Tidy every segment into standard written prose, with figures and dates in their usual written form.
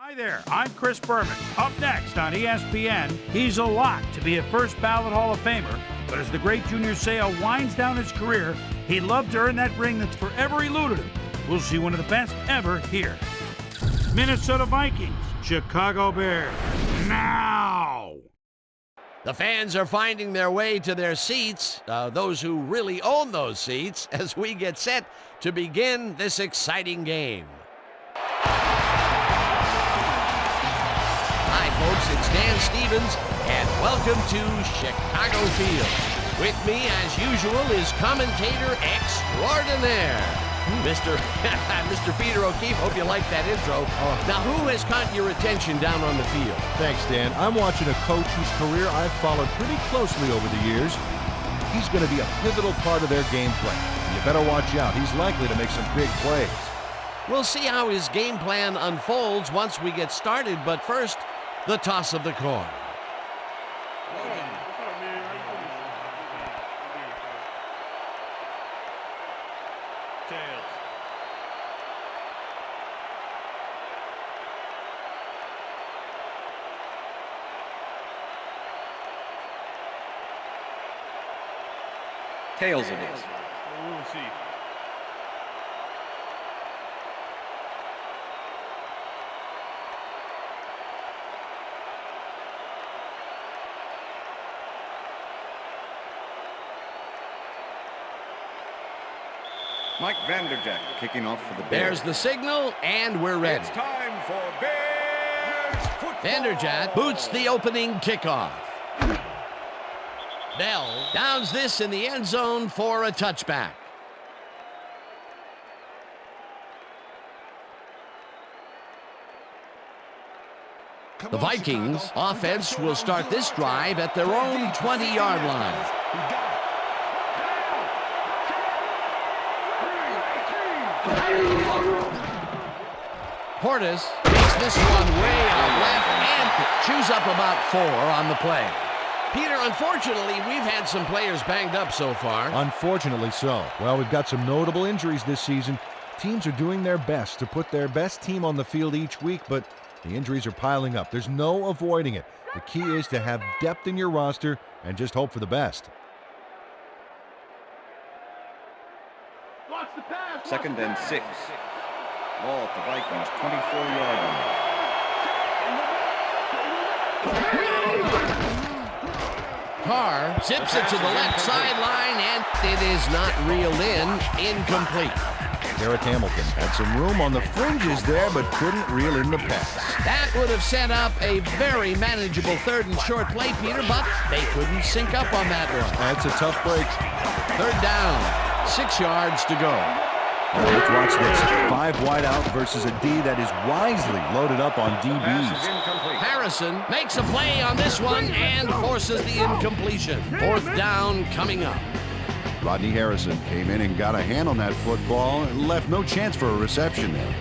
Hi there, I'm Chris Berman. Up next on ESPN, he's a lot to be a first ballot Hall of Famer, but as the great Junior Seau winds down his career, he'd love to earn that ring that's forever eluded him. We'll see one of the best ever here. Minnesota Vikings, Chicago Bears, now! The fans are finding their way to their seats, those who really own those seats, as we get set to begin this exciting game. Hi, folks, it's Dan Stevens, and welcome to Chicago Field. With me, as usual, is commentator extraordinaire, Mr. Peter O'Keefe. Hope you like that intro. Now, who has caught your attention down on the field? Thanks, Dan. I'm watching a coach whose career I've followed pretty closely over the years. He's going to be a pivotal part of their game plan. You better watch out. He's likely to make some big plays. We'll see how his game plan unfolds once we get started, but first, the toss of the coin. Tails it is. We'll see. Mike Vanderjagt kicking off for the Bears. There's the signal, and we're ready. It's time for Bears football. Vanderjagt boots the opening kickoff. Bell downs this in the end zone for a touchback. The Vikings offense will start this drive at their own 20-yard line. Portis takes this one way out left and chews up about 4 on the play. Peter, unfortunately, we've had some players banged up so far. Unfortunately so. Well, we've got some notable injuries this season. Teams are doing their best to put their best team on the field each week, but the injuries are piling up. There's no avoiding it. The key is to have depth in your roster and just hope for the best. Second and 6. Ball at the Vikings 24-yard line. Carr zips it to the left sideline, and it is not reeled in. Incomplete. Garrett Hamilton had some room on the fringes there, but couldn't reel in the pass. That would have set up a very manageable third and short play, Peter, but they couldn't sync up on that one. That's a tough break. Third down, 6 yards to go. Let's watch this. 5 wide out versus a D that is wisely loaded up on DBs. Harrison makes a play on this one and forces the incompletion. Fourth down coming up. Rodney Harrison came in and got a hand on that football and left no chance for a reception there.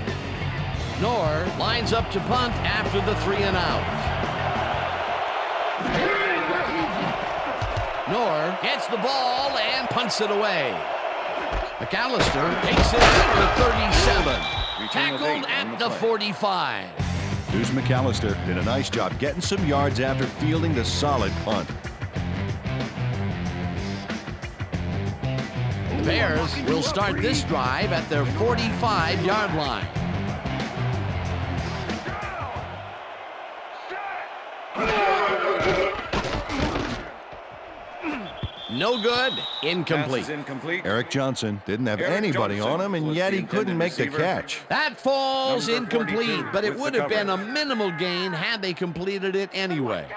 Knorr lines up to punt after the 3 and out. Knorr gets the ball and punts it away. McAllister takes it at the 37. Tackled at the 45. Here's McAllister. Did a nice job getting some yards after fielding the solid punt. The Bears will start this drive at their 45-yard line. No good. Incomplete. Eric Johnson didn't have anybody on him, and yet he couldn't make the catch. That falls incomplete, but it would have been a minimal gain had they completed it anyway.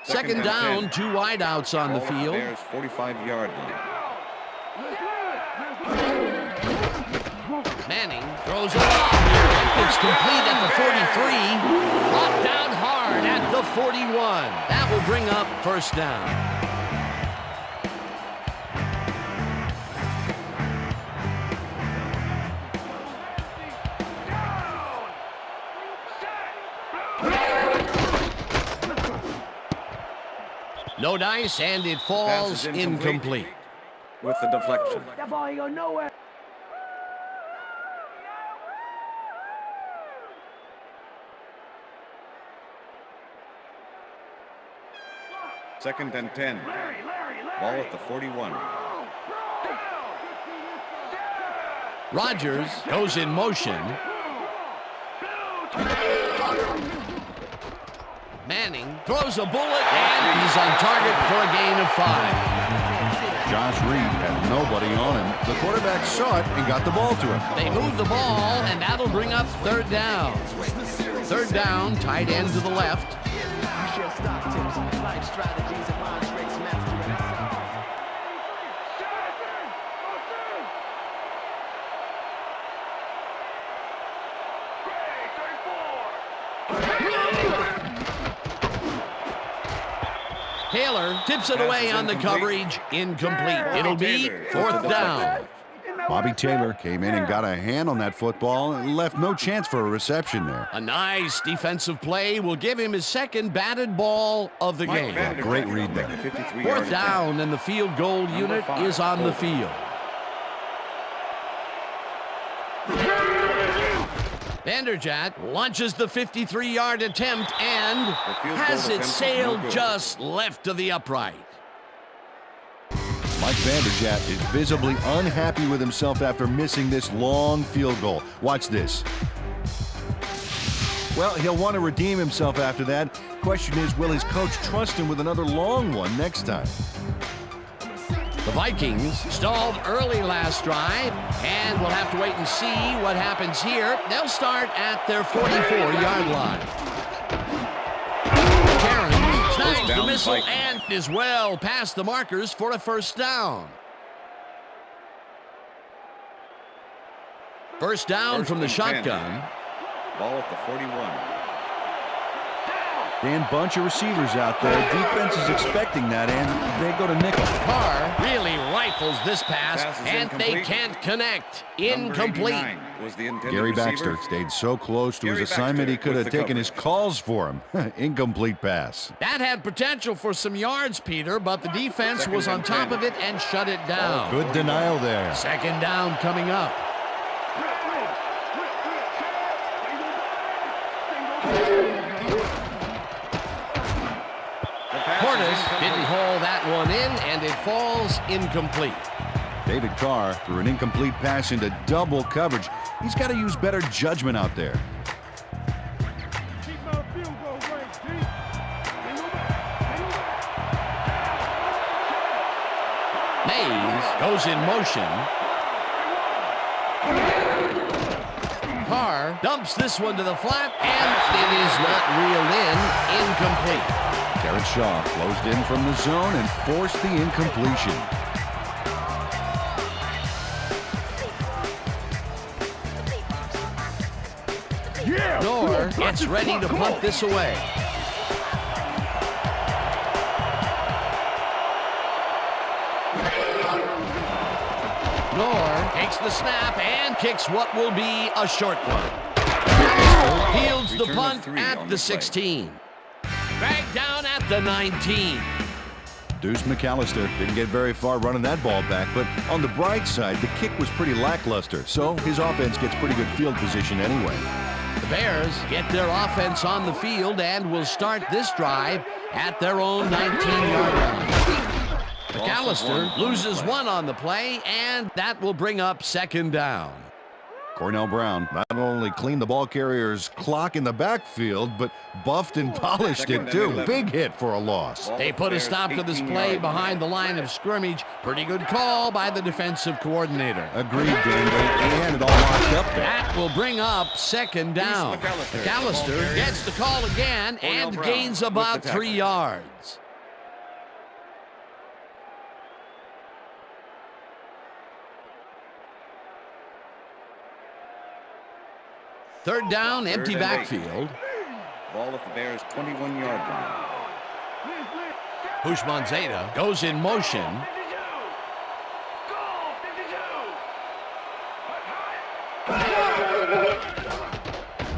Second down, 2 wideouts on the field. 45-yard line. Manning throws it off. It's complete at the 43. Brought down hard at the 41. That will bring up first down. No dice, and it falls incomplete. With the deflection. That ball ain't going nowhere. Second and 10. Ball at the 41. Rodgers goes in motion. Manning throws a bullet, and he's on target for a gain of 5. Josh Reed had nobody on him. The quarterback saw it and got the ball to him. They move the ball, and that'll bring up third down. Third down, tight end to the left. Taylor tips it away on the coverage. Incomplete. It'll be fourth down. Bobby Taylor came in and got a hand on that football and left no chance for a reception there. A nice defensive play will give him his second batted ball of the game. Great read there. Fourth down, and the field goal unit is on the field. Vanderjagt launches the 53-yard attempt and has it sailed just left to the upright. Mike Vanderjagt is visibly unhappy with himself after missing this long field goal. Watch this. Well, he'll want to redeem himself after that. Question is, will his coach trust him with another long one next time? The Vikings stalled early last drive, and we'll have to wait and see what happens here. They'll start at their 44-yard line. Karen snags the missile and is well past the markers for a first down. First down from the shotgun. Ball at the 41. Dan, bunch of receivers out there. Defense is expecting that, and they go to nickel. Carr really rifles this pass and they can't connect. Incomplete. Was the Gary Baxter stayed so close to his assignment he could have taken his calls for him. Incomplete pass. That had potential for some yards, Peter, but the defense was on top of it and shut it down. Good denial there. Second down coming up. Portis didn't haul that one in, and it falls incomplete. David Carr threw an incomplete pass into double coverage. He's got to use better judgment out there. Mays goes in motion. Carr dumps this one to the flat, and it is not reeled in. Incomplete. Garrett Shaw closed in from the zone and forced the incompletion. Nor gets ready to punt this away. Nor takes the snap and kicks what will be a short one. Fields the punt at the 16. Dragged down at the 19. Deuce McAllister didn't get very far running that ball back, but on the bright side, the kick was pretty lackluster, so his offense gets pretty good field position anyway. The Bears get their offense on the field and will start this drive at their own 19-yard line. McAllister loses one on the play, and that will bring up second down. Cornell Brown not only cleaned the ball carrier's clock in the backfield, but buffed and polished it too. Big hit for a loss. They put a stop to this play behind the line of scrimmage. Pretty good call by the defensive coordinator. Agreed, Dan. They had it all locked up there. That will bring up second down. McAllister gets the call again and gains about 3 yards. Third down, empty backfield. Ball at the Bears' 21-yard line. Houshmandzadeh goes in motion.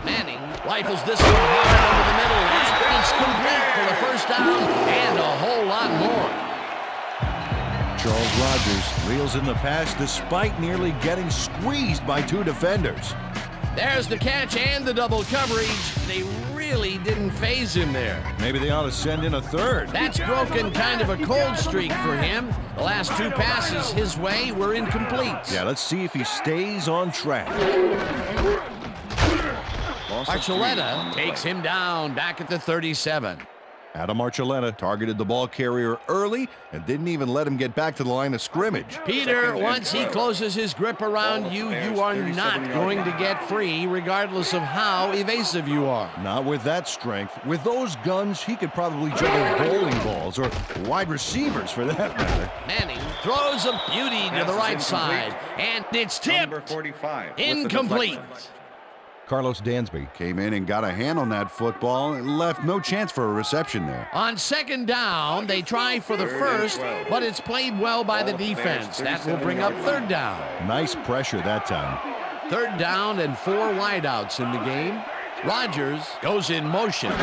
Manning rifles this one hard over the middle. It's complete for the first down and a whole lot more. Charles Rodgers reels in the pass despite nearly getting squeezed by two defenders. There's the catch and the double coverage. They really really didn't faze him there. Maybe they ought to send in a third. That's broken kind of a cold streak for him. The last 2 passes his way were incomplete. Yeah, let's see if he stays on track. Archuleta takes him down back at the 37. Adam Archuleta targeted the ball carrier early and didn't even let him get back to the line of scrimmage. Peter, once he closes his grip around you, you are not going to get free regardless of how evasive you are. Not with that strength. With those guns, he could probably juggle bowling balls or wide receivers for that matter. Manning throws a beauty to the right side, and it's tipped. Number 45. Incomplete. Carlos Dansby came in and got a hand on that football and left no chance for a reception there. On second down, they try for the first, but it's played well by the defense. That will bring up third down. Nice pressure that time. Third down and 4 wideouts in the game. Rodgers goes in motion. Left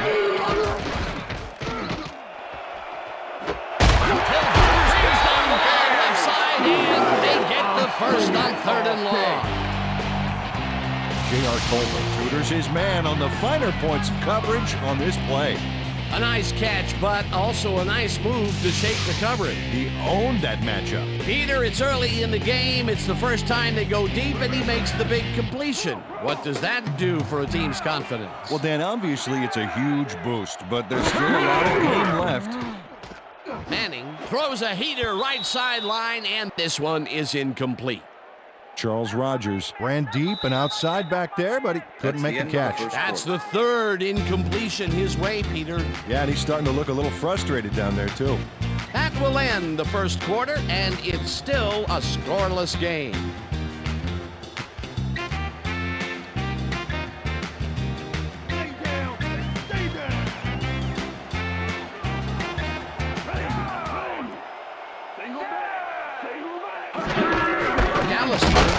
side, and they get the first on 3rd and long. J.R. Colbert tutors his man on the finer points of coverage on this play. A nice catch, but also a nice move to shake the coverage. He owned that matchup. Peter, it's early in the game. It's the first time they go deep, and he makes the big completion. What does that do for a team's confidence? Well, Dan, obviously it's a huge boost, but there's still a lot of game left. Manning throws a heater right sideline, and this one is incomplete. Charles Rodgers ran deep and outside back there, but he couldn't make the catch. That's the 3rd incompletion his way, Peter. Yeah, and he's starting to look a little frustrated down there, too. That will end the first quarter, and it's still a scoreless game.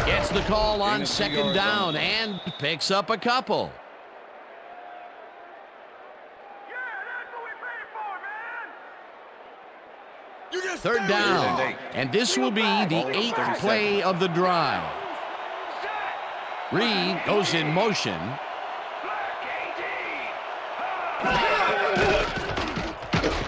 Gets the call on second down and picks up a couple. Third down, and this will be the 8th play of the drive. Reed goes in motion.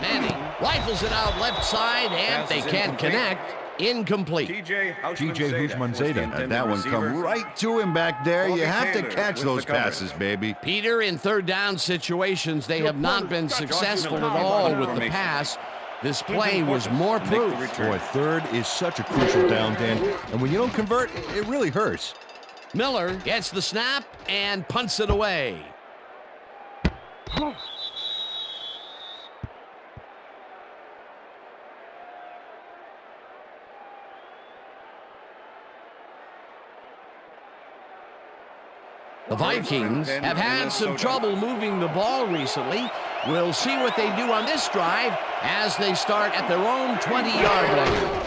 Manning rifles it out left side, and they can't connect. Incomplete. TJ Houshmandzadeh had that one come right to him back there. You have to catch those passes, baby. Peter, in third down situations, they have not been successful at all with the pass. This play was more proof. Boy, third is such a crucial down, Dan. And when you don't convert, it really hurts. Miller gets the snap and punts it away. The Vikings have had some trouble moving the ball recently. We'll see what they do on this drive as they start at their own 20-yard line.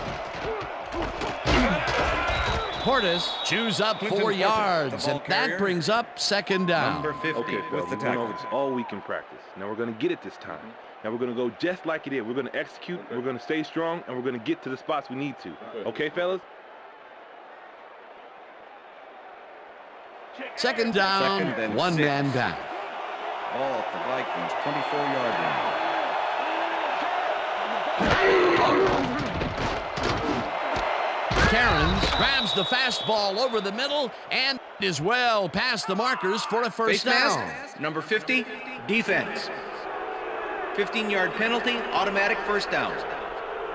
Portis chews up 4 yards, and that brings up second down. Number 50 okay, with the we're going tackle. over this all week in practice. Now we're going to get it this time. Now we're going to go just like it is. We're going to execute, we're going to stay strong, and we're going to get to the spots we need to. Okay, fellas? Second down, and 1 6. man down. Ball at the Vikings 24-yard line. Cairns grabs the fastball over the middle and is well past the markers for a first down. Number 50, defense. 15-yard penalty, automatic first down.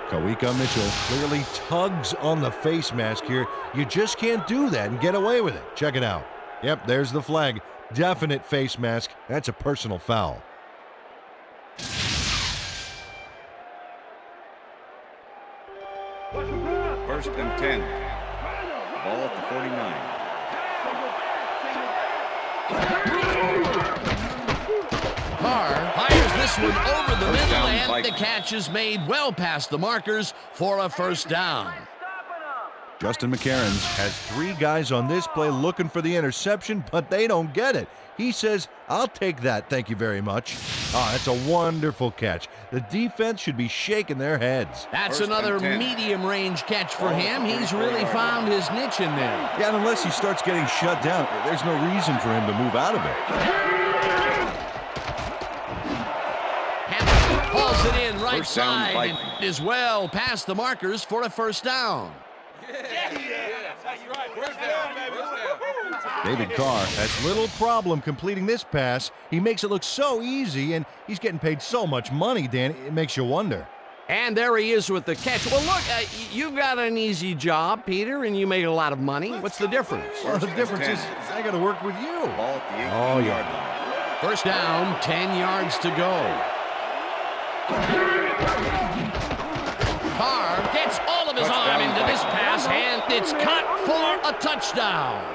Kawika Mitchell clearly tugs on the face mask here. You just can't do that and get away with it. Check it out. Yep, there's the flag. Definite face mask. That's a personal foul. First and 10. Ball at the 49. Carr fires this one over the First middle, down, and the Vikings. catch is made well past the markers for a first down. Justin McCarron has 3 guys on this play looking for the interception, but they don't get it. He says, I'll take that, thank you very much. Oh, that's a wonderful catch. The defense should be shaking their heads. That's First another and 10. medium-range catch for him. He's really found his niche in there. Yeah, and unless he starts getting shut down, there's no reason for him to move out of it. right First down, side Vikings. and is well past the markers for a first down. David Carr has little problem completing this pass. He makes it look so easy, and he's getting paid so much money, Dan, it makes you wonder. And there he is with the catch. Well, look, you've got an easy job, Peter, and you make a lot of money. What's the difference? Well, the difference is I got to work with you. Ball at the 18-yard line. First down, 10 yards to go. Carr gets all of his arm into this pass, and it's caught for a touchdown.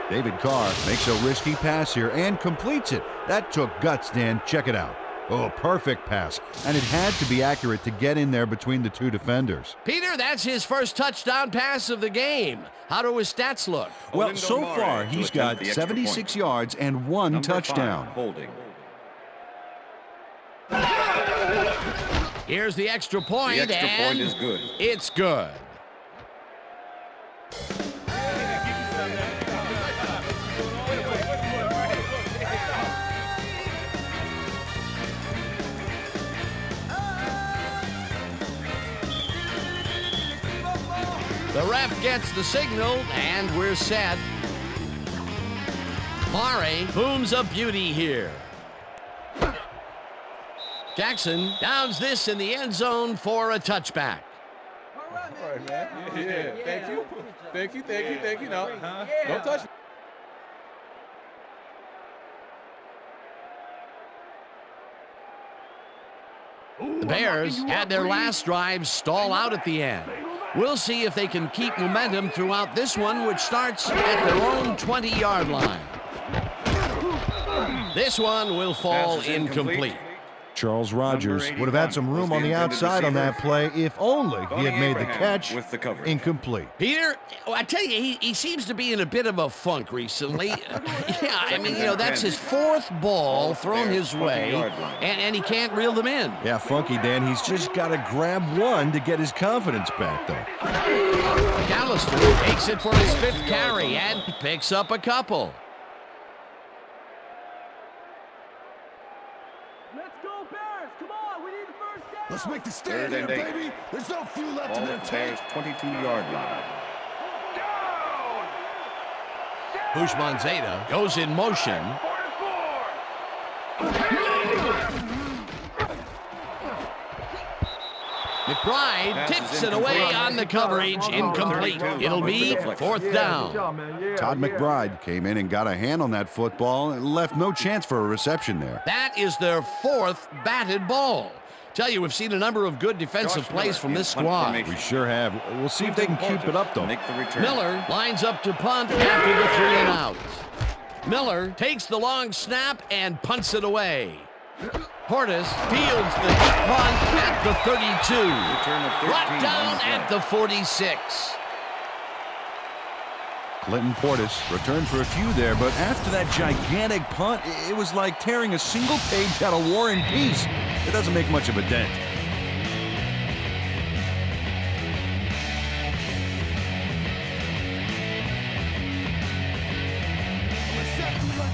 David Carr makes a risky pass here and completes it. That took guts, Dan. Check it out. Oh, perfect pass. And it had to be accurate to get in there between the two defenders. Peter, that's his first touchdown pass of the game. How do his stats look? Well, so far, he's got 76 yards and one Number touchdown. 5, holding. Here's the extra point, The extra and point is good. It's good. The ref gets the signal, and we're set. Mare booms a beauty here. Jackson downs this in the end zone for a touchback. All right, man. Yeah. Thank you. Thank you. Thank you. Thank you. No, don't touch me. The Bears had their last drive stall out at the end. We'll see if they can keep momentum throughout this one, which starts at their own 20-yard line. This one will fall Pass is incomplete. incomplete. Charles Rogers Number would have had 81 some was room the on the intended outside on that receiver. play if only he Tony had made the Abraham catch. with the coverage. Incomplete. Peter, I tell you, he seems to be in a bit of a funk recently. Yeah, I mean, that's his fourth ball thrown his way, and he can't reel them in. Yeah, funky, Dan. He's just got to grab one to get his confidence back, though. McAllister takes it for his fifth carry and picks up a couple. Let's make the Third stand here, and 8. baby. There's no fuel left Ball in their at the tank. Bears' 22-yard line. Bushman Zeta goes in motion. McBride tips it away on the coverage, incomplete. It'll be fourth down. Todd McBride came in and got a hand on that football and left no chance for a reception there. That is their fourth batted ball. Tell you, we've seen a number of good defensive Josh plays Miller from in this punt squad. formation. We sure have. We'll see if they can keep it up, though. Make the return. Miller lines up to punt after the 3 and out. Miller takes the long snap and punts it away. Portis fields the deep punt at the 32. Return of 13 Brought on down the play. at the 46. Clinton Portis returned for a few there, but after that gigantic punt, it was like tearing a single page out of War and Peace. It doesn't make much of a dent.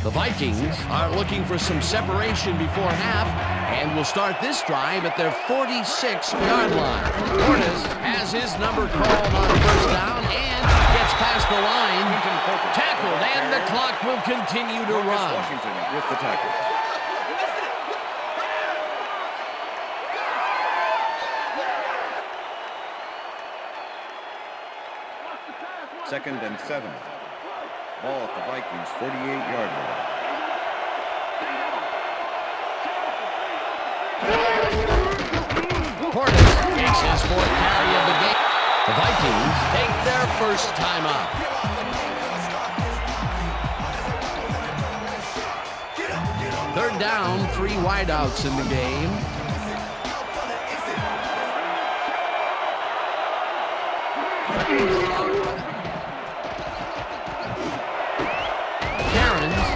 The Vikings are looking for some separation before half and will start this drive at their 46-yard line. Portis has his number called on first down and gets past the line. Tackled, and the clock will continue to Marcus run. Washington with the tackle. Second and 7. Ball at the Vikings' 48-yard line. Portis takes his fourth carry of the game. The Vikings take their first time out. Third down, 3 wideouts in the game.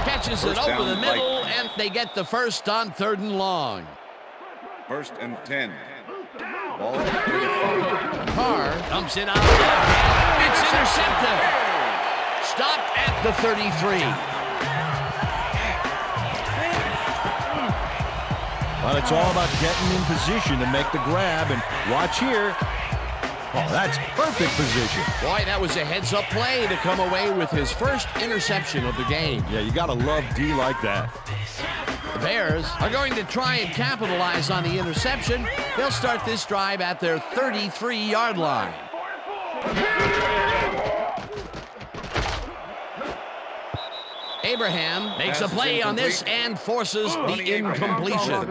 Catches it First over down, the middle, and they get the first on 3rd and long. First and 10. Ball at the 35. Carr dumps it out. It's intercepted. Stopped at the 33. Well, it's all about getting in position to make the grab, and watch here. Oh, that's perfect position. Boy, that was a heads-up play to come away with his first interception of the game. Yeah, you got to love D like that. The Bears are going to try and capitalize on the interception. They'll start this drive at their 33-yard line. Abraham makes a play on this and forces the incompletion.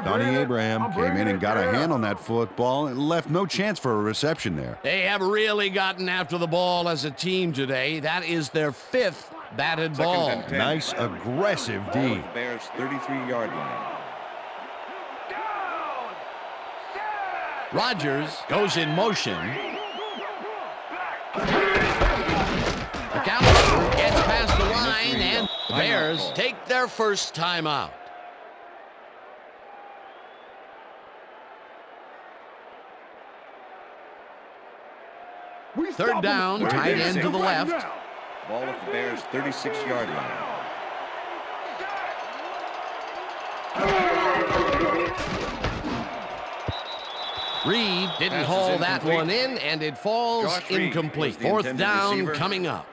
Donnie Abraham came in and got a hand on that football and left no chance for a reception there. They have really gotten after the ball as a team today. That is their 5th batted ball. Nice, aggressive D. Bears 33-yard line. Rodgers goes in motion. McAllister gets past the line, and the Bears take their first timeout. Third down, tight end to the left. Ball at the Bears 36-yard line. Reed didn't haul that one in, and it falls incomplete. Fourth down coming up.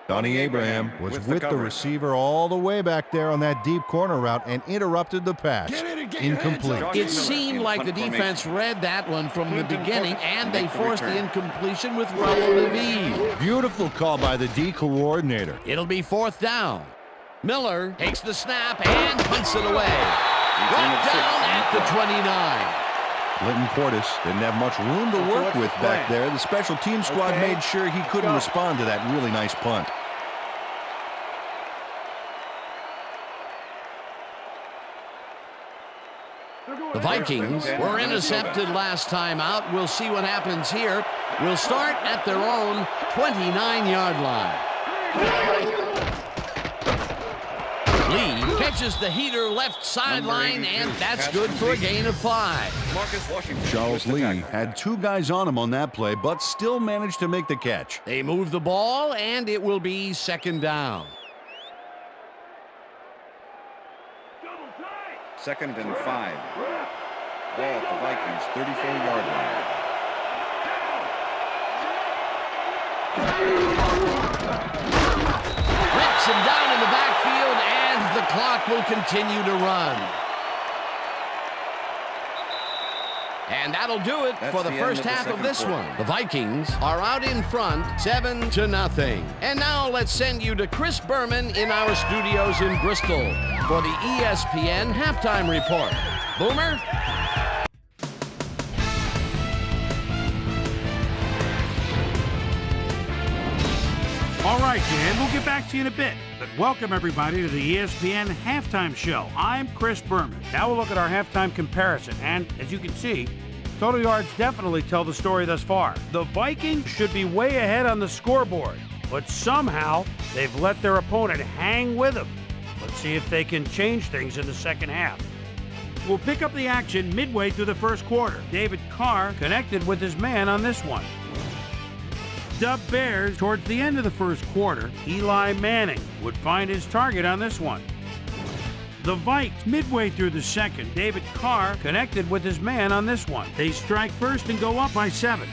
Donnie Abraham was with the receiver all the way back there on that deep corner route and interrupted the pass. Incomplete. It seemed like the defense read that one from the beginning, and they forced the incompletion with relative ease. Beautiful call by the D coordinator. It'll be fourth down. Miller takes the snap and punts it away. Brought down at the 29. Linton Portis didn't have much room to work with back there. The special team squad made sure he couldn't respond to that really nice punt. The Vikings were intercepted last time out. We'll see what happens here. We'll start at their own 29-yard line. Lee catches the heater left sideline, and that's good for a gain of 5. Charles Lee had 2 guys on him on that play, but still managed to make the catch. They move the ball, and it will be second down. 2nd and 5. Ball at the Vikings 34-yard line. Rips him down in the backfield, and the clock will continue to run. And that'll do it for the first half of this one. The Vikings are out in front, 7-0. And now let's send you to Chris Berman in our studios in Bristol for the ESPN Halftime Report. Boomer? All right, Dan, we'll get back to you in a bit. But welcome, everybody, to the ESPN Halftime Show. I'm Chris Berman. Now we'll look at our halftime comparison. And as you can see, total yards definitely tell the story thus far. The Vikings should be way ahead on the scoreboard, but somehow they've let their opponent hang with them. Let's see if they can change things in the second half. We'll pick up the action midway through the first quarter. David Carr connected with his man on this one. The Bears towards the end of the first quarter. Eli Manning would find his target on this one. The Vikes midway through the second. David Carr connected with his man on this one. They strike first and go up by 7.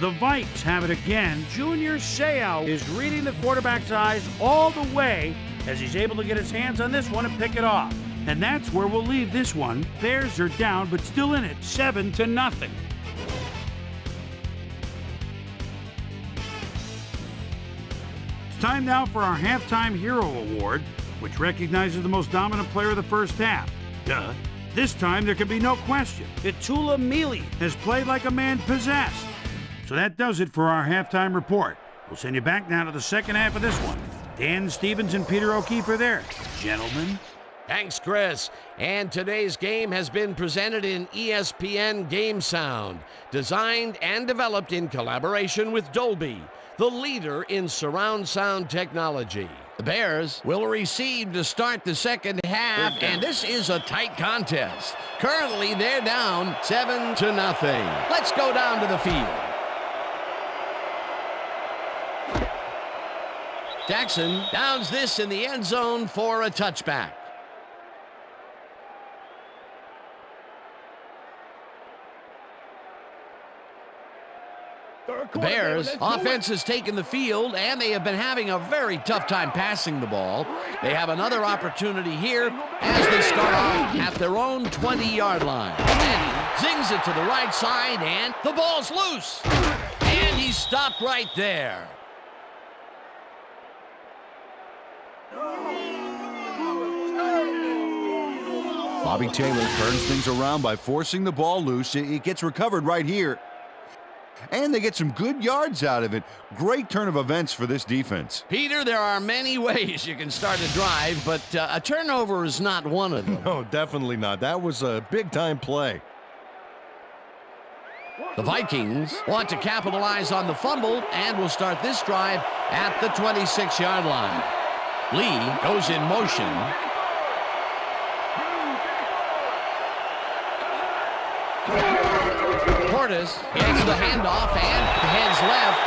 The Vikes have it again. Junior Seau is reading the quarterback's eyes all the way as he's able to get his hands on this one and pick it off. And that's where we'll leave this one. Bears are down, but still in it, 7-0. Time now for our Halftime Hero Award, which recognizes the most dominant player of the first half. Duh. This time there can be no question. Itula Mealy has played like a man possessed. So that does it for our halftime report. We'll send you back now to the second half of this one. Dan Stevens and Peter O'Keefe are there. Gentlemen. Thanks, Chris. And today's game has been presented in ESPN Game Sound, designed and developed in collaboration with Dolby, the leader in surround sound technology. The Bears will receive to start the second half, and this is a tight contest. Currently, they're down 7-0. Let's go down to the field. Jackson downs this in the end zone for a touchback. The Bears offense has taken the field, and they have been having a very tough time passing the ball. They have another opportunity here as they start off at their own 20-yard line. And zings it to the right side, and the ball's loose. And he's stopped right there. Bobby Taylor turns things around by forcing the ball loose. It gets recovered right here. And they get some good yards out of it. Great turn of events for this defense. Peter, there are many ways you can start a drive, but a turnover is not one of them. No, definitely not. That was a big-time play. The Vikings want to capitalize on the fumble and will start this drive at the 26-yard line. Lee goes in motion. Portis gets the handoff and heads left.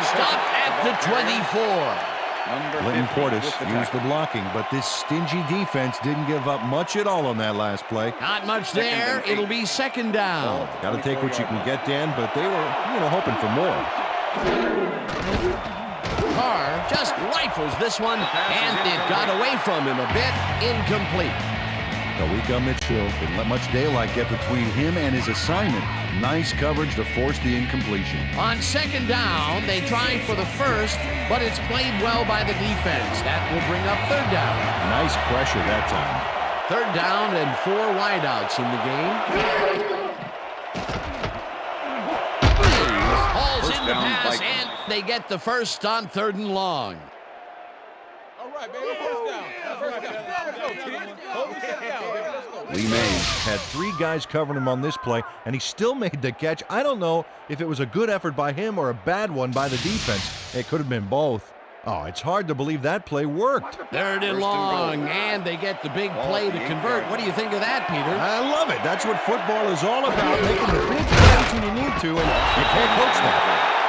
Stopped at the 24. Linton Portis used the blocking, but this stingy defense didn't give up much at all on that last play. Not much there. It'll be second down. Got to take what you can get, Dan, but they were, hoping for more. Carr just rifles this one, and it got away from him a bit. Incomplete. Kawika Mitchell didn't let much daylight get between him and his assignment. Nice coverage to force the incompletion. On second down, they try for the first, but it's played well by the defense. That will bring up third down. Nice pressure that time. Third down and 4 wideouts in the game. Hauls in the pass, and they get the first on 3rd and long. All right, baby, first down. First down. Let's go, team. Hold me down, baby. Let's go. Lee Mays had 3 guys covering him on this play, and he still made the catch. I don't know if it was a good effort by him or a bad one by the defense. It could have been both. Oh, it's hard to believe that play worked. 3rd and long, and they get the big play to convert. What do you think of that, Peter? I love it. That's what football is all about, making the big plays when you need to, and you can't coach that.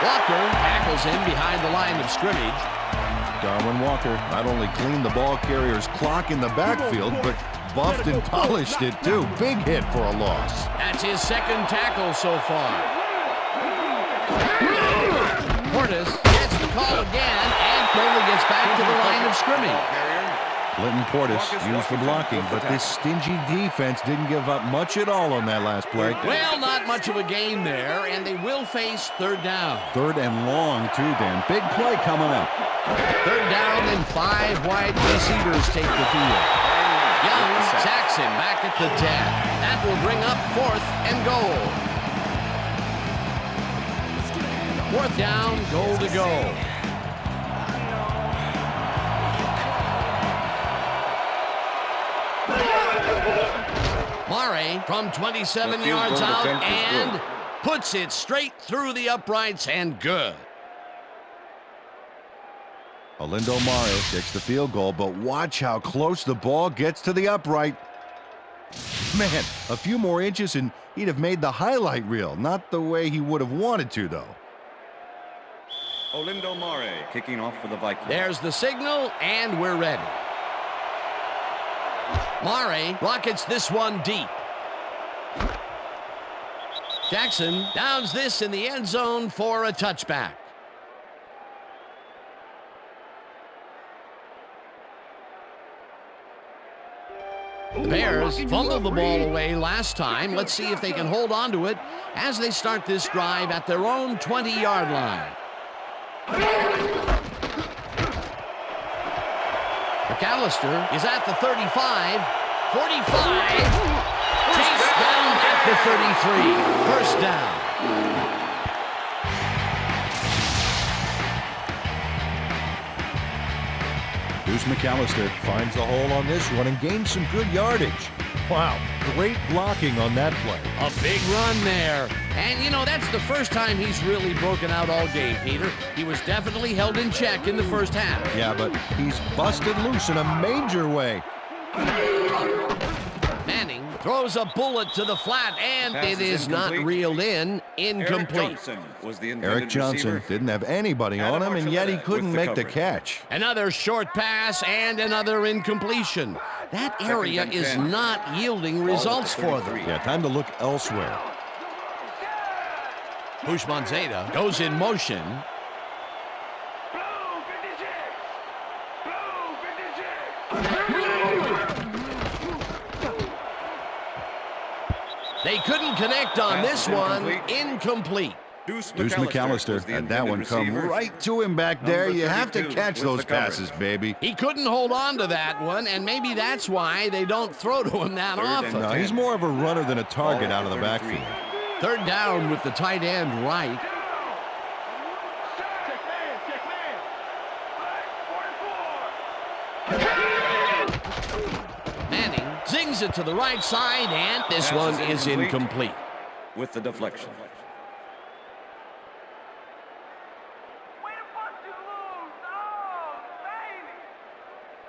Walker tackles him behind the line of scrimmage. Darwin Walker not only cleaned the ball carrier's clock in the backfield, but buffed and polished it too. Big hit for a loss. That's his 2nd tackle so far. Portis gets the call again and only gets back to the line of scrimmage. Linton Portis used the blocking, but this stingy defense didn't give up much at all on that last play. Well, not much of a gain there, and they will face 3rd down. 3rd and long, too, Dan. Big play coming up. 3rd down and 5 wide receivers take the field. Young sacks him back at the 10. That will bring up 4th and goal. 4th down, goal to go. Murray from 27 yards out and puts it straight through the uprights and good. Olindo Mare takes the field goal, but watch how close the ball gets to the upright. Man, a few more inches and he'd have made the highlight reel. Not the way he would have wanted to, though. Olindo Mare kicking off for the Vikings. There's the signal, and we're ready. Mare rockets this one deep. Jackson downs this in the end zone for a touchback. The Bears fumbled the ball away last time. Let's see if they can hold on to it as they start this drive at their own 20-yard line. McAllister is at the 35, 45, chased down at the 33, first down. Deuce McAllister finds the hole on this one and gains some good yardage. Wow, great blocking on that play. A big run there. And, you know, that's the first time he's really broken out all game, Peter. He was definitely held in check in the first half. Yeah, but he's busted loose in a major way. Manning throws a bullet to the flat, and it is not reeled in. Incomplete. Eric Johnson didn't have anybody on him, and yet he couldn't make the catch. Another short pass and another incompletion. That area is not yielding results for them. Yeah, time to look elsewhere. Bushmanzada goes in motion. They couldn't connect on this one. Incomplete. Deuce McAllister had that one come right to him back there. You have to catch those passes, baby. He couldn't hold on to that one, and maybe that's why they don't throw to him that often. No, he's more of a runner than a target out of the backfield. Third down with the tight end right. Manning zings it to the right side, and this one is incomplete. With the deflection.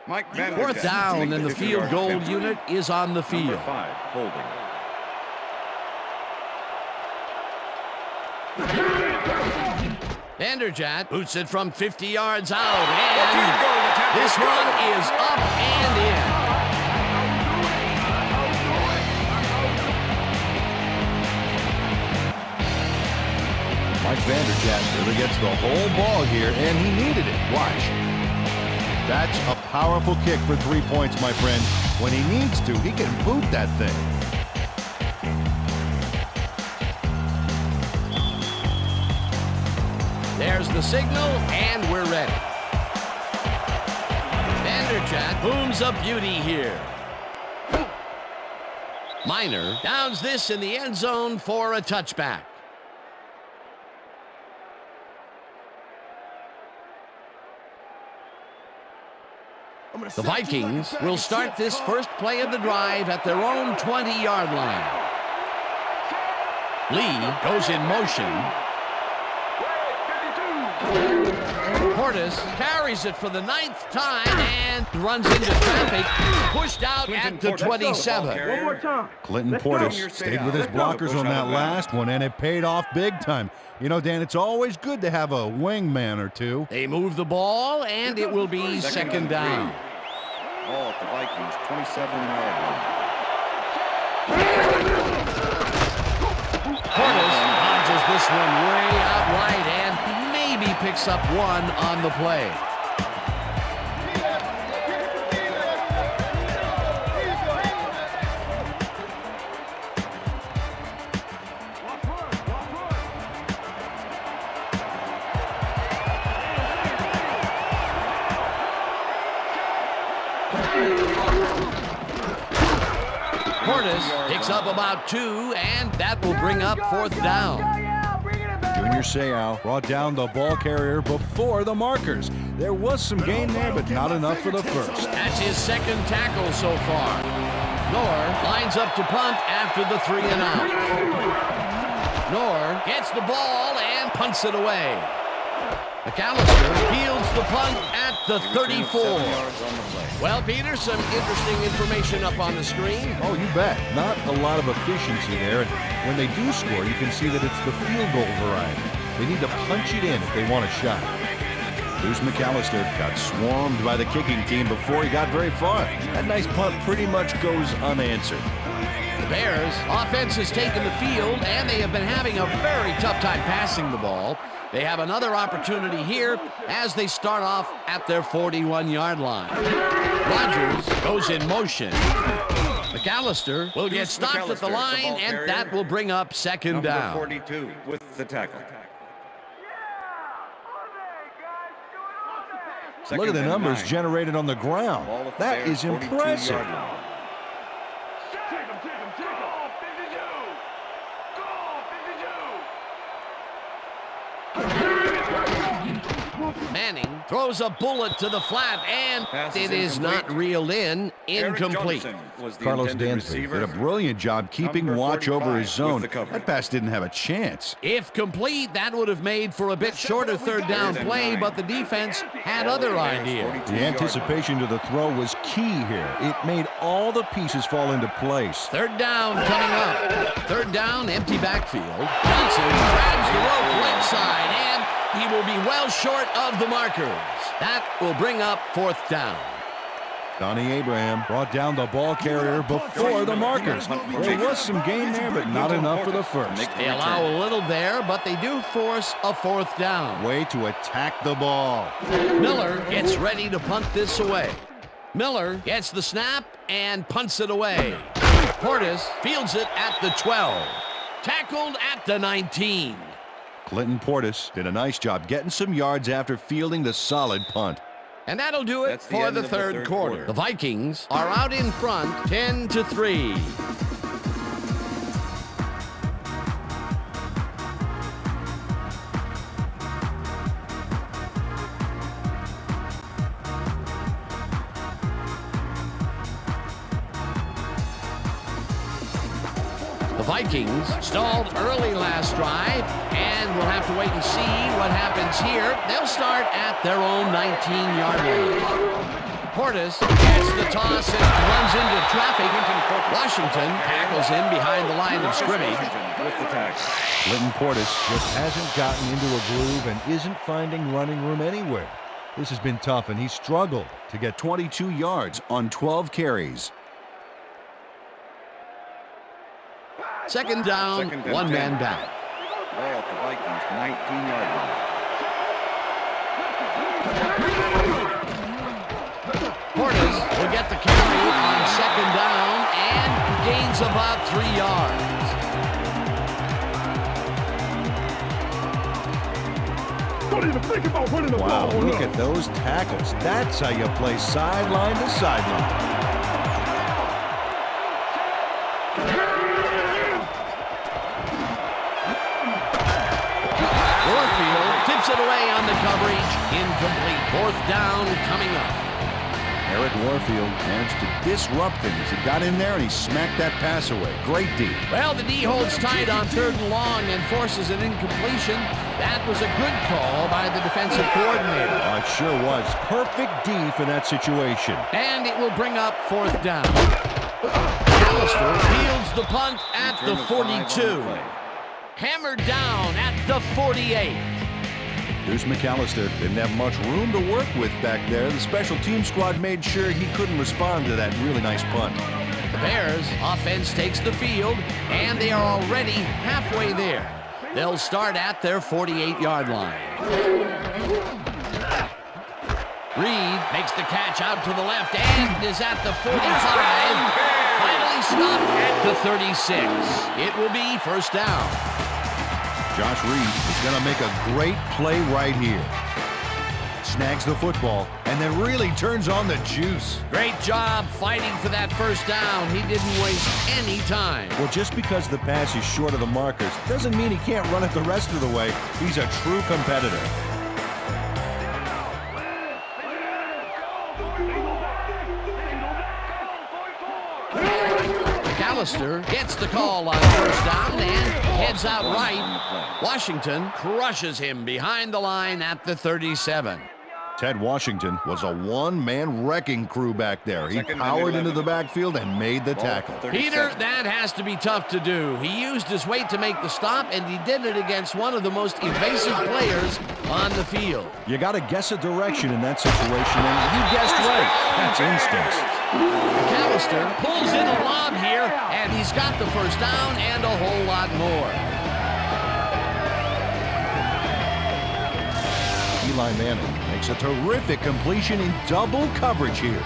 Fourth down, and the field goal unit is on the field. Number 5, holding. Vanderjagt boots it from 50 yards out, and this one is up and in. Mike Vanderjagt really gets the whole ball here, and he needed it. Watch. That's a powerful kick for 3 points, my friend. When he needs to, he can boot that thing. There's the signal, and we're ready. Vanderjagt booms a beauty here. Minor downs this in the end zone for a touchback. The Vikings will start this first play of the drive at their own 20-yard line. Lee goes in motion. Portis carries it for the 9th time and runs into traffic, pushed out at the 27. One more time. Clinton Portis stayed with his blockers on that last one, and it paid off big time. You know, Dan, it's always good to have a wingman or two. They move the ball, and it will be second down. Ball at the Vikings, 27-yard line. Portis dodges this one way out right and maybe picks up one on the play. Portis picks up about 2, and that will bring up fourth down. Junior Seau brought down the ball carrier before the markers. There was some gain there, but not enough for the first. That's his second tackle so far. Knorr lines up to punt after the 3 and out. Knorr gets the ball and punts it away. McAllister fields the punt at the 34. Well, Peter, some interesting information up on the screen. Oh, you bet. Not a lot of efficiency there. And when they do score, you can see that it's the field goal variety. They need to punch it in if they want a shot. Deuce McAllister got swarmed by the kicking team before he got very far. That nice punt pretty much goes unanswered. The Bears' offense has taken the field, and they have been having a very tough time passing the ball. They have another opportunity here as they start off at their 41-yard line. Rodgers goes in motion. McAllister will get stopped at the line, and that will bring up second down. Number 42 with the tackle. Look at the numbers generated on the ground. That is impressive. Manning throws a bullet to the flat, and it is not reeled in. Incomplete. Carlos Dansby did a brilliant job keeping watch over his zone. That pass didn't have a chance. If complete, that would have made for a bit shorter third down play, but the defense had other ideas. The anticipation to the throw was key here. It made all the pieces fall into place. Third down coming up. Third down, empty backfield. Johnson grabs the rope right side, and he will be well short of the markers. That will bring up fourth down. Donnie Abraham brought down the ball carrier before the markers. There was some gain there, but not enough for the first. They allow a little there, but they do force a 4th down. Way to attack the ball. Miller gets ready to punt this away. Miller gets the snap and punts it away. Portis fields it at the 12. Tackled at the 19. Clinton Portis did a nice job getting some yards after fielding the solid punt. And that'll do it That's the for end the of the third third quarter. quarter. The Vikings are out in front 10-3. The Vikings stalled early last drive, and we'll have to wait and see what happens here. They'll start at their own 19-yard line. Portis gets the toss and runs into traffic. Washington tackles him behind the line of scrimmage. With the tackle. Clinton Portis just hasn't gotten into a groove and isn't finding running room anywhere. This has been tough, and he struggled To get 22 yards on 12 carries. Second down, Second and one 10. man back. Ball at the Vikings 19-yard line. Portis will get the carry on second down and gains about 3 yards. Don't even think about running the Wow, look at those tackles. That's how you play sideline to sideline. Warfield tips it away on the coverage. Incomplete. 4th down coming up. Eric Warfield managed to disrupt things. He got in there and he smacked that pass away. Great D. Well, the D holds tight on 3rd and long and forces an incompletion. That was a good call by the defensive coordinator. It sure was. Perfect D for that situation. And it will bring up 4th down. Alistair fields the punt at the 42. Hammered down at the 48. Deuce McAllister didn't have much room to work with back there. The special team squad made sure he couldn't respond to that really nice punt. The Bears offense takes the field, and they are already halfway there. They'll start at their 48-yard line. Reed makes the catch out to the left and is at the 45. Finally stopped at the 36. It will be 1st down. Josh Reed is going to make a great play right here. Snags the football and then really turns on the juice. Great job fighting for that 1st down. He didn't waste any time. Well, just because the pass is short of the markers doesn't mean he can't run it the rest of the way. He's a true competitor. McAllister gets the call on 1st down and heads out right. Washington crushes him behind the line at the 37. Ted Washington was a one-man wrecking crew back there. He Second and powered into 11. the backfield and made the tackle. Peter, that has to be tough to do. He used his weight to make the stop, and he did it against one of the most evasive players on the field. You got to guess a direction in that situation, and you guessed right. That's instincts. McAllister pulls in a lob here, and he's got the 1st down and a whole lot more. Eli Manning makes a terrific completion in double coverage here.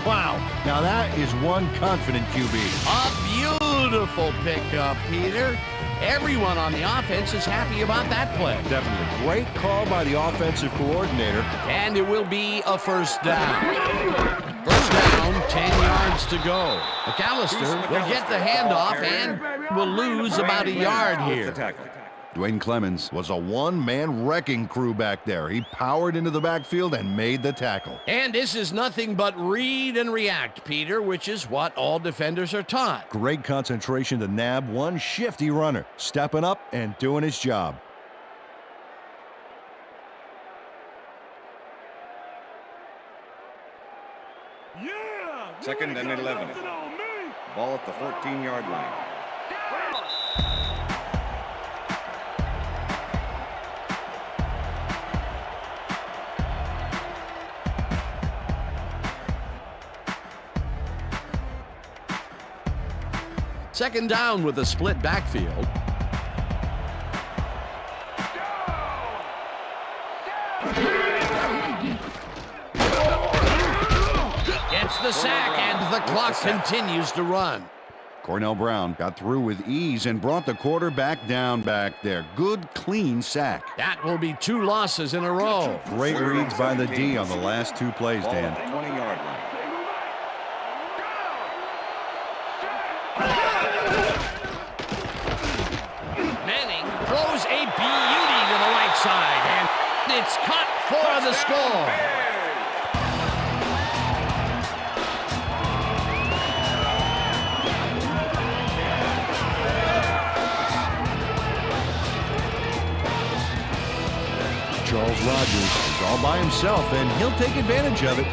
Wow, now that is one confident QB. A beautiful pickup, Peter. Everyone on the offense is happy about that play. Definitely. Great call by the offensive coordinator. And it will be a 1st down. 1st down, 10 yards to go. McAllister will get the handoff and will lose about a yard here. Dwayne Clemens was a one-man wrecking crew back there. He powered into the backfield and made the tackle. And this is nothing but read and react, Peter, which is what all defenders are taught. Great concentration to nab one shifty runner, stepping up and doing his job. Second and 11. Ball at the 14-yard line. Second down with a split backfield. Gets the sack, and the clock continues to run. Cornell Brown got through with ease and brought the quarterback down back there. Good, clean sack. That will be 2 losses in a row. Great reads by the D on the last 2 plays, Ball Dan. at the 20-yard line. Manning throws a beauty to the right side, and it's caught for the score. Charles Rogers is all by himself, and he'll take advantage of it.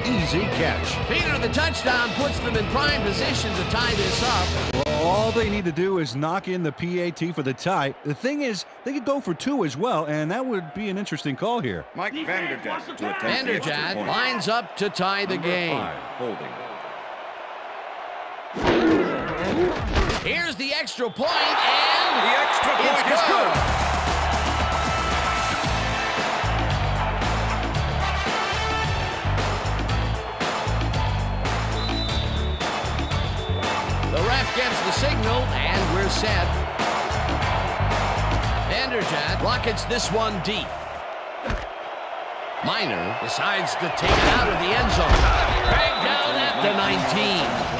Easy catch. Peter, the touchdown puts them in prime position to tie this up. Well, all they need to do is knock in the PAT for the tie. The thing is, they could go for 2 as well, and that would be an interesting call here. Mike Vanderjagt to attempt the extra Vanderjagt point. lines up to tie the game. 5, holding. Here's the extra point, and The extra point is good. The ref gives the signal, and we're set. Vanderjagt rockets this one deep. Miner decides to take it out of the end zone. Dragged down at the 19.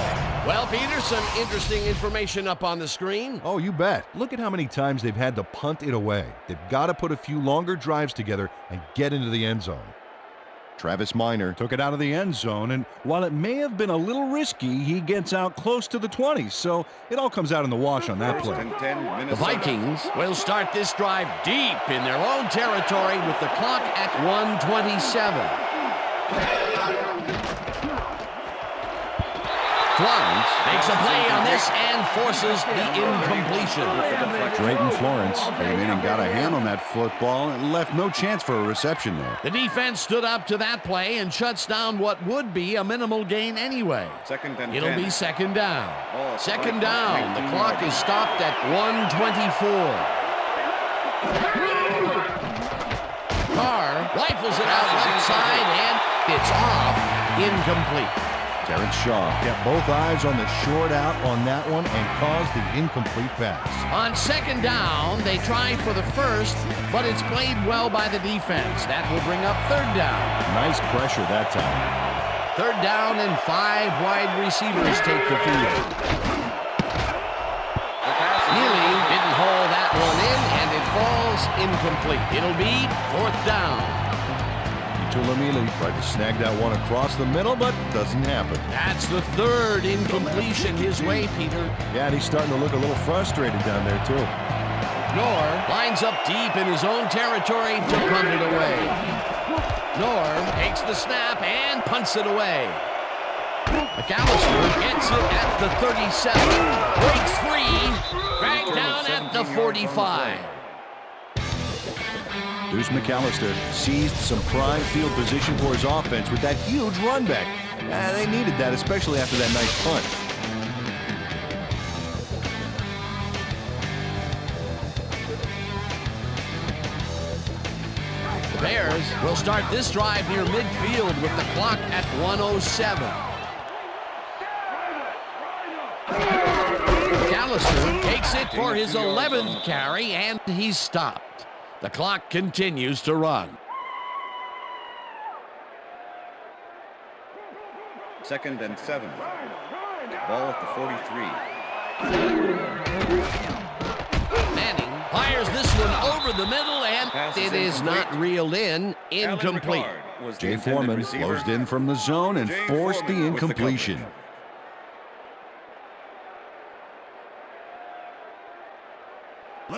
Well, Peter, some interesting information up on the screen. Oh, you bet. Look at how many times they've had to punt it away. They've got to put a few longer drives together and get into the end zone. Travis Miner Took it out of the end zone, and while it may have been a little risky, he gets out close to the 20, so it all comes out in the wash on that First play. and 10, The Minnesota. Vikings will start this drive deep in their own territory with the clock at 1:27. Florence makes a play on this and forces the incompletion. Drayton Florence came in and got a hand on that football and left no chance for a reception there. The defense stood up to that play and shuts down what would be a minimal gain anyway. Second and It'll 10. be second down. Ball at the Second Vikings down. The 19 clock yard is stopped at 1:24. Carr rifles it out left side, and it's off. Incomplete. Terrence Shaw Got both eyes on the short out on that one and caused the incomplete pass. On second down, they try for the first, but it's played well by the defense. That will bring up third down. Nice pressure that time. Third down, and 5 wide receivers take the field. Neely didn't haul that one in, and it falls incomplete. It'll be fourth down. Tulamili tried to snag that one across the middle, but doesn't happen. That's the third incompletion his way, Peter. Yeah, and he's starting to look a little frustrated down there, too. Norr lines up deep in his own territory to punt it away. Norr takes the snap and punts it away. McAllister gets it at the 37. Breaks free. Dragged down at the 45. Deuce McAllister seized some prime field position for his offense with that huge run back. They needed that, especially after that nice punt. The Bears will start this drive near midfield with the clock at 1:07. McAllister takes it for his 11th carry, and he's stopped. The clock continues to run. Second and 7. Ball at the 43. Manning fires this one over the middle, and it is not reeled in. Incomplete. Jay Foreman closed in from the zone and forced the incompletion.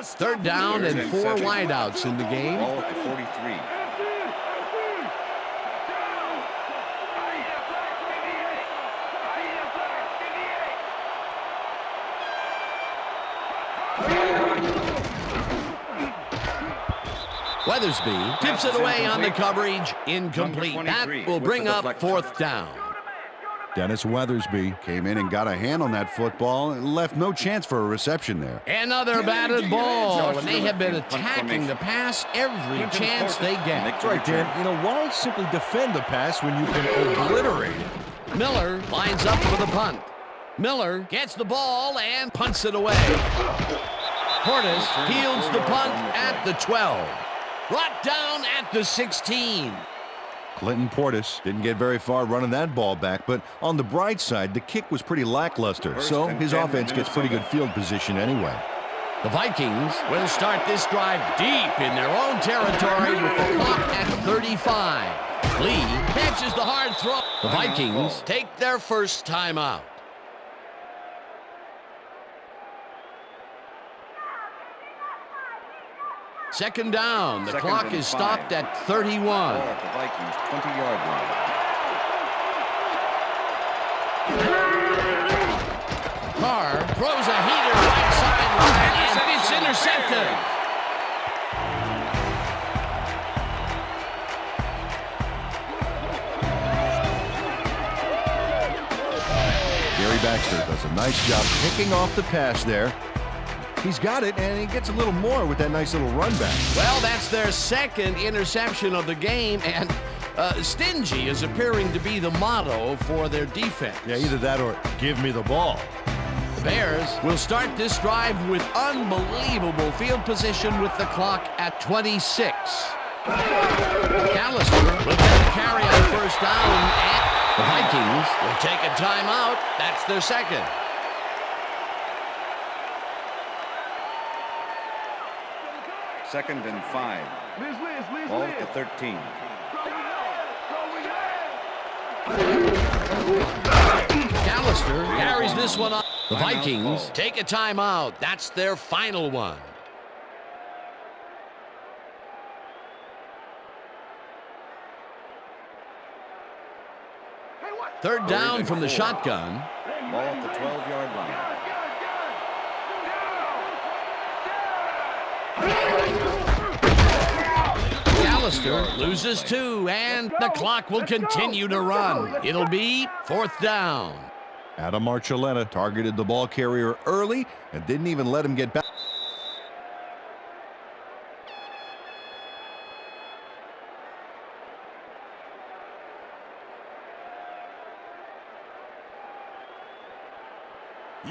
Third down and 4 wideouts in the game. Ball at the 43. Weathersby tips it away on the coverage. Incomplete. That will bring up fourth down. Dennis Weathersby came in and got a hand on that football and left no chance for a reception there. Another batted ball, and they have been attacking the pass every chance they get. That's right, Dan. You know, why simply defend the pass when you can obliterate it? Miller lines up for the punt. Miller gets the ball and punts it away. Portis fields the punt at the 12. Brought down at the 16. Clinton Portis didn't get very far running that ball back, but on the bright side, the kick was pretty lackluster, so his offense gets pretty good field position anyway. The Vikings will start this drive deep in their own territory with the clock at 35. Lee catches the hard throw. The Vikings take their first timeout. Second down. The clock is stopped at 31. Ball at the Vikings 20-yard line. Carr throws a heater right sideline, and it's intercepted. Gary Baxter does a nice job picking off the pass there. He's got it, and he gets a little more with that nice little run back. Well, that's their second interception of the game, and stingy is appearing to be the motto for their defense. Yeah, either that or give me the ball. The Bears will start this drive with unbelievable field position with the clock at 26. McAllister will get a carry on first down, and the Vikings will take a timeout. That's their second. Second and 5. Ball at the 13. McAllister carries this one up. The Vikings take a timeout. That's their final one. Third down from the shotgun. Ball at the 12-yard line. McAllister loses 2, and the clock will continue to run. It'll be fourth down. Adam Archuleta targeted the ball carrier early and didn't even let him get back.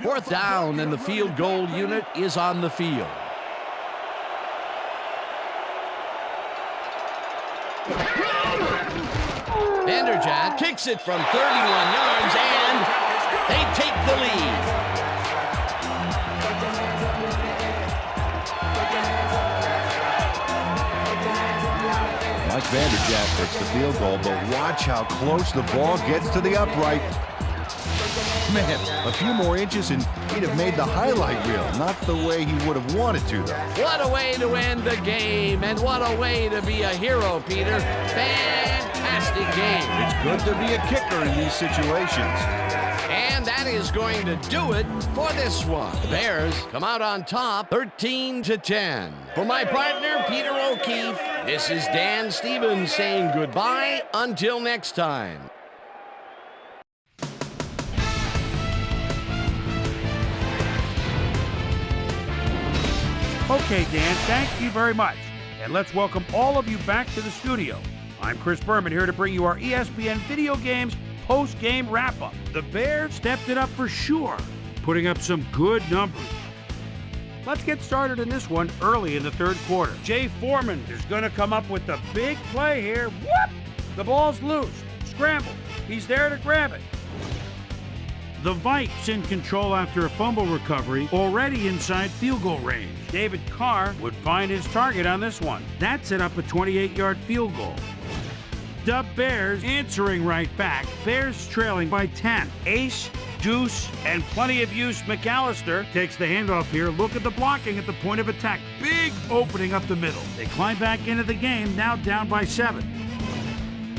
Fourth down, and the field goal unit is on the field. Vanderjagt kicks it from 31 yards, and they take the lead. Mike Vanderjagt takes the field goal, but watch how close the ball gets to the upright. Man, a few more inches and he'd have made the highlight reel. Not the way he would have wanted to, though. What a way to end the game, and what a way to be a hero, Peter. Fantastic game. It's good to be a kicker in these situations. And that is going to do it for this one. The Bears come out on top 13-10. For my partner, Peter O'Keefe, this is Dan Stevens saying goodbye until next time. Okay, Dan, thank you very much. And let's welcome all of you back to the studio. I'm Chris Berman here to bring you our ESPN Video Games post-game wrap-up. The Bears stepped it up for sure, putting up some good numbers. Let's get started in this one early in the third quarter. Jay Foreman is going to come up with the big play here. Whoop! The ball's loose. Scramble. He's there to grab it. The Vikes in control after a fumble recovery, already inside field goal range. David Carr would find his target on this one. That set up a 28-yard field goal. The Bears answering right back. Bears trailing by 10. Ace, deuce, and plenty of use. McAllister takes the handoff here. Look at the blocking at the point of attack. Big opening up the middle. They climb back into the game, now down by 7.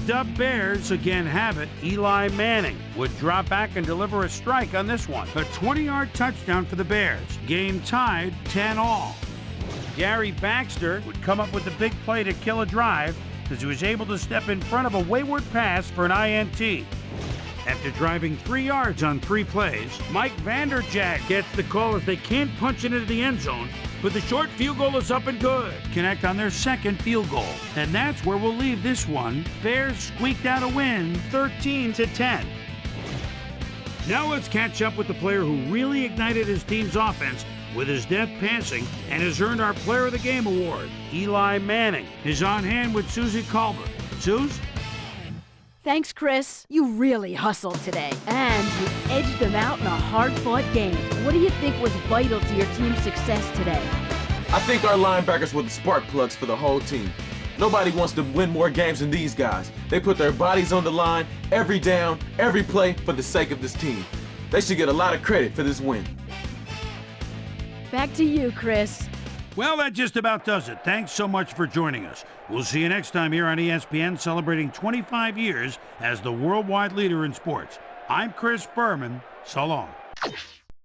The Bears again have it. Eli Manning would drop back and deliver a strike on this one. A 20-yard touchdown for the Bears. Game tied 10-all. Gary Baxter would come up with the big play to kill a drive because he was able to step in front of a wayward pass for an INT. After driving 3 yards on 3 plays, Mike Vanderjagt gets the call as they can't punch it into the end zone, but the short field goal is up and good. Connect on their second field goal. And that's where we'll leave this one. Bears squeaked out a win, 13-10. Now let's catch up with the player who really ignited his team's offense with his deft passing and has earned our Player of the Game award. Eli Manning is on hand with Susie Colbert. Suze? Thanks, Chris. You really hustled today, and you edged them out in a hard-fought game. What do you think was vital to your team's success today? I think our linebackers were the spark plugs for the whole team. Nobody wants to win more games than these guys. They put their bodies on the line every down, every play for the sake of this team. They should get a lot of credit for this win. Back to you, Chris. Well, that just about does it. Thanks so much for joining us. We'll see you next time here on ESPN, celebrating 25 years as the worldwide leader in sports. I'm Chris Berman. So long.